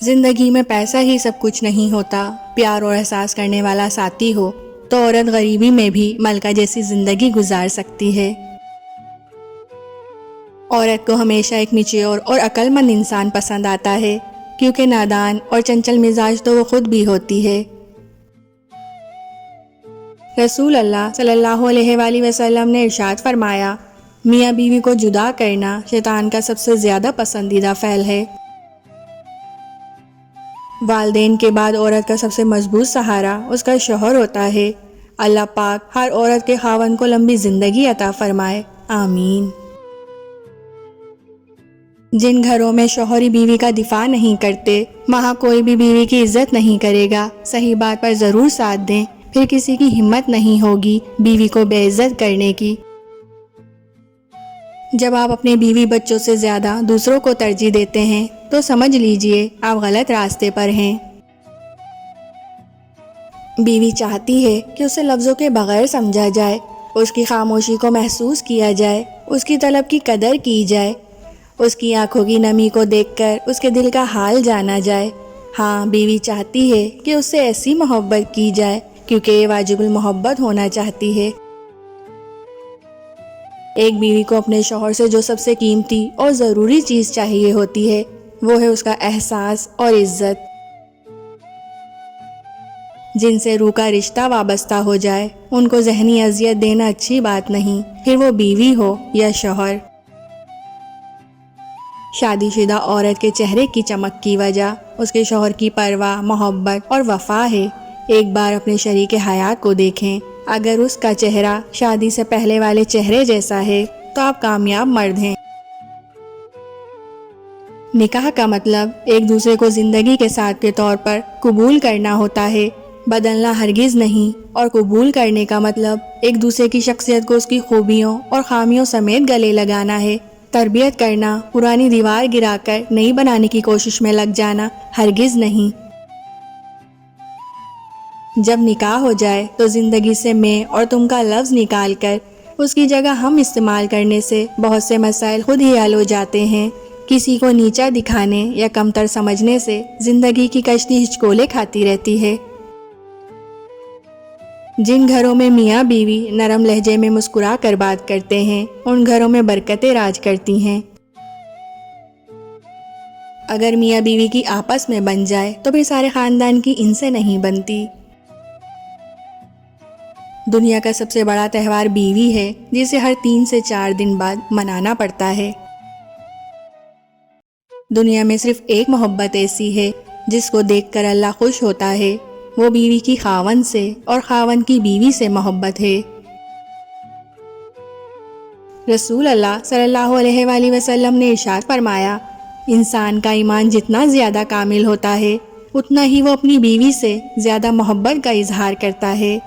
زندگی میں پیسہ ہی سب کچھ نہیں ہوتا، پیار اور احساس کرنے والا ساتھی ہو تو عورت غریبی میں بھی ملکہ جیسی زندگی گزار سکتی ہے۔ عورت کو ہمیشہ ایک میچور اور عقل مند انسان پسند آتا ہے، کیونکہ نادان اور چنچل مزاج تو وہ خود بھی ہوتی ہے۔ رسول اللہ صلی اللہ علیہ وآلہ وسلم نے ارشاد فرمایا، میاں بیوی کو جدا کرنا شیطان کا سب سے زیادہ پسندیدہ فعل ہے۔ والدین کے بعد عورت کا سب سے مضبوط سہارا اس کا شوہر ہوتا ہے۔ اللہ پاک ہر عورت کے خاوند کو لمبی زندگی عطا فرمائے، آمین۔ جن گھروں میں شوہر بیوی کا دفاع نہیں کرتے، وہاں کوئی بھی بیوی کی عزت نہیں کرے گا۔ صحیح بات پر ضرور ساتھ دیں، پھر کسی کی ہمت نہیں ہوگی بیوی کو بے عزت کرنے کی۔ جب آپ اپنے بیوی بچوں سے زیادہ دوسروں کو ترجیح دیتے ہیں تو سمجھ لیجئے آپ غلط راستے پر ہیں۔ بیوی چاہتی ہے کہ اسے لفظوں کے بغیر سمجھا جائے، اس کی خاموشی کو محسوس کیا جائے، اس کی طلب کی قدر کی جائے، اس کی آنکھوں کی نمی کو دیکھ کر اس کے دل کا حال جانا جائے۔ ہاں، بیوی چاہتی ہے کہ اس سے ایسی محبت کی جائے کیونکہ یہ واجب المحبت ہونا چاہتی ہے۔ ایک بیوی کو اپنے شوہر سے جو سب سے قیمتی اور ضروری چیز چاہیے ہوتی ہے وہ ہے اس کا احساس اور عزت۔ جن سے روح کا رشتہ وابستہ ہو جائے ان کو ذہنی اذیت دینا اچھی بات نہیں، پھر وہ بیوی ہو یا شوہر۔ شادی شدہ عورت کے چہرے کی چمک کی وجہ اس کے شوہر کی پرواہ، محبت اور وفا ہے۔ ایک بار اپنے شریک حیات کو دیکھیں، اگر اس کا چہرہ شادی سے پہلے والے چہرے جیسا ہے تو آپ کامیاب مرد ہیں۔ نکاح کا مطلب ایک دوسرے کو زندگی کے ساتھ کے طور پر قبول کرنا ہوتا ہے، بدلنا ہرگز نہیں۔ اور قبول کرنے کا مطلب ایک دوسرے کی شخصیت کو اس کی خوبیوں اور خامیوں سمیت گلے لگانا ہے۔ تربیت کرنا، پرانی دیوار گرا کر نئی بنانے کی کوشش میں لگ جانا ہرگز نہیں۔ جب نکاح ہو جائے تو زندگی سے میں اور تم کا لفظ نکال کر اس کی جگہ ہم استعمال کرنے سے بہت سے مسائل خود ہی حل ہو جاتے ہیں۔ کسی کو نیچا دکھانے یا کمتر سمجھنے سے زندگی کی کشتی ہچکولے کھاتی رہتی ہے۔ جن گھروں میں میاں بیوی نرم لہجے میں مسکرا کر بات کرتے ہیں ان گھروں میں برکتیں راج کرتی ہیں۔ اگر میاں بیوی کی آپس میں بن جائے تو پھر سارے خاندان کی ان سے نہیں بنتی۔ دنیا کا سب سے بڑا تہوار بیوی ہے، جسے ہر 3 سے 4 دن بعد منانا پڑتا ہے۔ دنیا میں صرف ایک محبت ایسی ہے جس کو دیکھ کر اللہ خوش ہوتا ہے، وہ بیوی کی خاوند سے اور خاوند کی بیوی سے محبت ہے۔ رسول اللہ صلی اللہ علیہ وآلہ وسلم نے ارشاد فرمایا، انسان کا ایمان جتنا زیادہ کامل ہوتا ہے اتنا ہی وہ اپنی بیوی سے زیادہ محبت کا اظہار کرتا ہے۔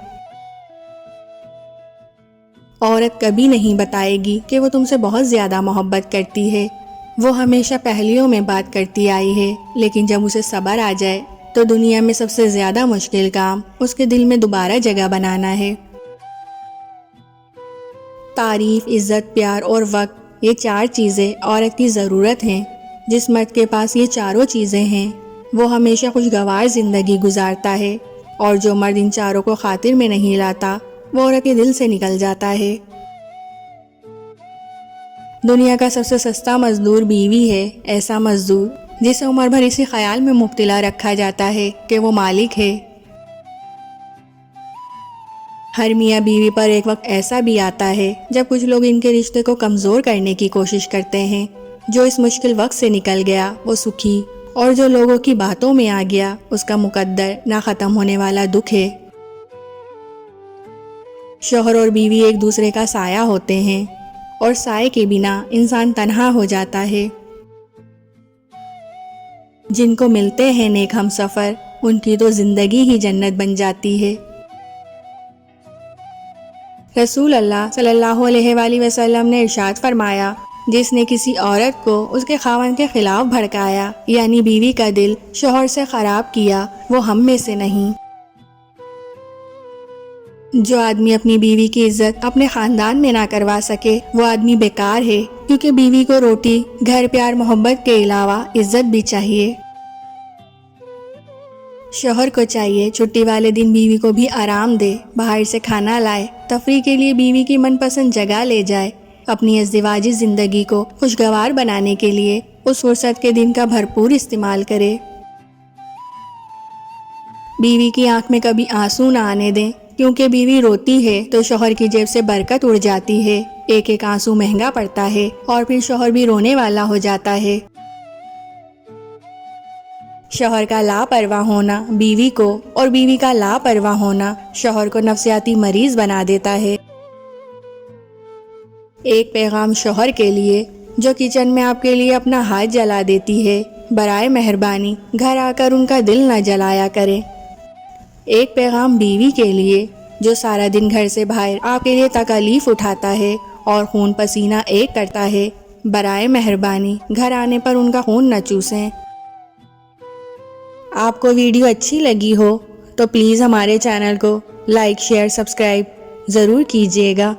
عورت کبھی نہیں بتائے گی کہ وہ تم سے بہت زیادہ محبت کرتی ہے، وہ ہمیشہ پہلیوں میں بات کرتی آئی ہے، لیکن جب اسے صبر آ جائے تو دنیا میں سب سے زیادہ مشکل کام اس کے دل میں دوبارہ جگہ بنانا ہے۔ تعریف، عزت، پیار اور وقت، یہ 4 چیزیں عورت کی ضرورت ہیں۔ جس مرد کے پاس یہ چاروں چیزیں ہیں وہ ہمیشہ خوشگوار زندگی گزارتا ہے، اور جو مرد ان چاروں کو خاطر میں نہیں لاتا وہ عورت کے دل سے نکل جاتا ہے۔ دنیا کا سب سے سستا مزدور بیوی ہے، ایسا مزدور جسے عمر بھر اسی خیال میں مبتلا رکھا جاتا ہے کہ وہ مالک ہے۔ ہر میاں بیوی پر ایک وقت ایسا بھی آتا ہے جب کچھ لوگ ان کے رشتے کو کمزور کرنے کی کوشش کرتے ہیں۔ جو اس مشکل وقت سے نکل گیا وہ سکھی، اور جو لوگوں کی باتوں میں آ گیا اس کا مقدر نہ ختم ہونے والا دکھ ہے۔ شوہر اور بیوی ایک دوسرے کا سایہ ہوتے ہیں، اور سائے کے بنا انسان تنہا ہو جاتا ہے۔ جن کو ملتے ہیں نیک ہم سفر ان کی تو زندگی ہی جنت بن جاتی ہے۔ رسول اللہ صلی اللہ علیہ وآلہ وسلم نے ارشاد فرمایا، جس نے کسی عورت کو اس کے خاوند کے خلاف بھڑکایا، یعنی بیوی کا دل شوہر سے خراب کیا، وہ ہم میں سے نہیں۔ جو آدمی اپنی بیوی کی عزت اپنے خاندان میں نہ کروا سکے وہ آدمی بیکار ہے، کیونکہ بیوی کو روٹی، گھر، پیار، محبت کے علاوہ عزت بھی چاہیے۔ شوہر کو چاہیے چھٹی والے دن بیوی کو بھی آرام دے، باہر سے کھانا لائے، تفریح کے لیے بیوی کی من پسند جگہ لے جائے، اپنی ازدواجی زندگی کو خوشگوار بنانے کے لیے اس فرصت کے دن کا بھرپور استعمال کرے۔ بیوی کی آنکھ میں کبھی آنسو نہ آنے دیں، کیونکہ بیوی روتی ہے تو شوہر کی جیب سے برکت اڑ جاتی ہے، ایک ایک آنسو مہنگا پڑتا ہے اور پھر شوہر بھی رونے والا ہو جاتا ہے۔ شوہر کا لاپرواہ ہونا بیوی کو اور بیوی کا لاپرواہ ہونا شوہر کو نفسیاتی مریض بنا دیتا ہے۔ ایک پیغام شوہر کے لیے جو کچن میں آپ کے لیے اپنا ہاتھ جلا دیتی ہے، برائے مہربانی گھر آ کر ان کا دل نہ جلایا کریں۔ ایک پیغام بیوی کے لیے جو سارا دن گھر سے باہر آپ کے لیے تکالیف اٹھاتا ہے اور خون پسینہ ایک کرتا ہے، برائے مہربانی گھر آنے پر ان کا خون نہ چوسیں۔ آپ کو ویڈیو اچھی لگی ہو تو پلیز ہمارے چینل کو لائک، شیئر، سبسکرائب ضرور کیجیے گا۔